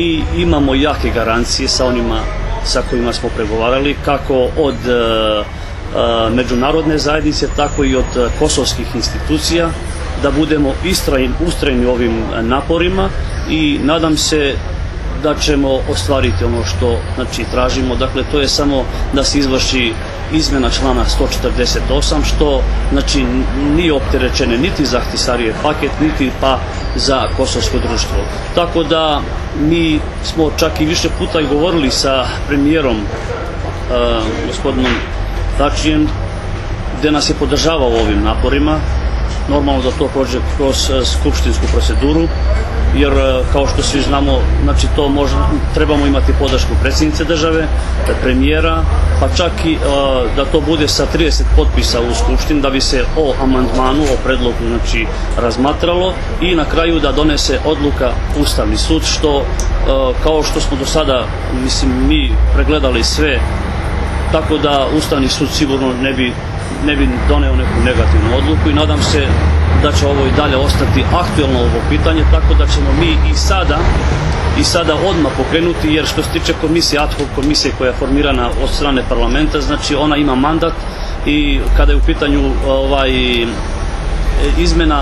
I imamo jake garancije sa onima sa kojima smo pregovarali, kako od međunarodne zajednice, tako i od kosovskih institucija, da budemo ustrajni u ovim naporima i nadam se da ćemo ostvariti ono što tražimo. Dakle, to je samo da se izvrši izmjena člana 148, što nije opterećene niti za Ahtisarijev paket, niti pa za kosovsko društvo. Tako da mi smo čak i više puta i govorili sa premijerom gospodinom Tačijem, gdje nas je podržavao u ovim naporima. Normalno da to prođe kroz skupštinsku proceduru, jer kao što svi znamo, trebamo imati podršku predsjednice države, premijera, pa čak i da to bude sa 30 potpisa u skupštini, da bi se o amandmanu, o predlogu razmatralo i na kraju da donese odluka Ustavni sud, što kao što smo do sada mi pregledali sve, tako da Ustavni sud sigurno ne bi doneo neku negativnu odluku i nadam se da će ovo i dalje ostati aktuelno ovo pitanje, tako da ćemo mi i sada odmah pokrenuti, jer što se tiče komisije, ad hoc komisije koja je formirana od strane parlamenta, ona ima mandat i kada je u pitanju izmjena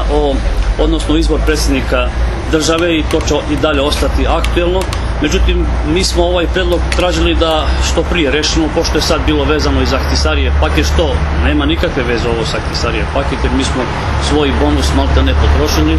odnosno izbor predsjednika države, i to će i dalje ostati aktuelno. Međutim, mi smo ovaj predlog tražili da što prije rešimo, pošto je sad bilo vezano i za Ahtisarijev paket, što nema nikakve veze ovo sa Ahtisarijev paket, jer mi smo svoj bonus maltene potrošili.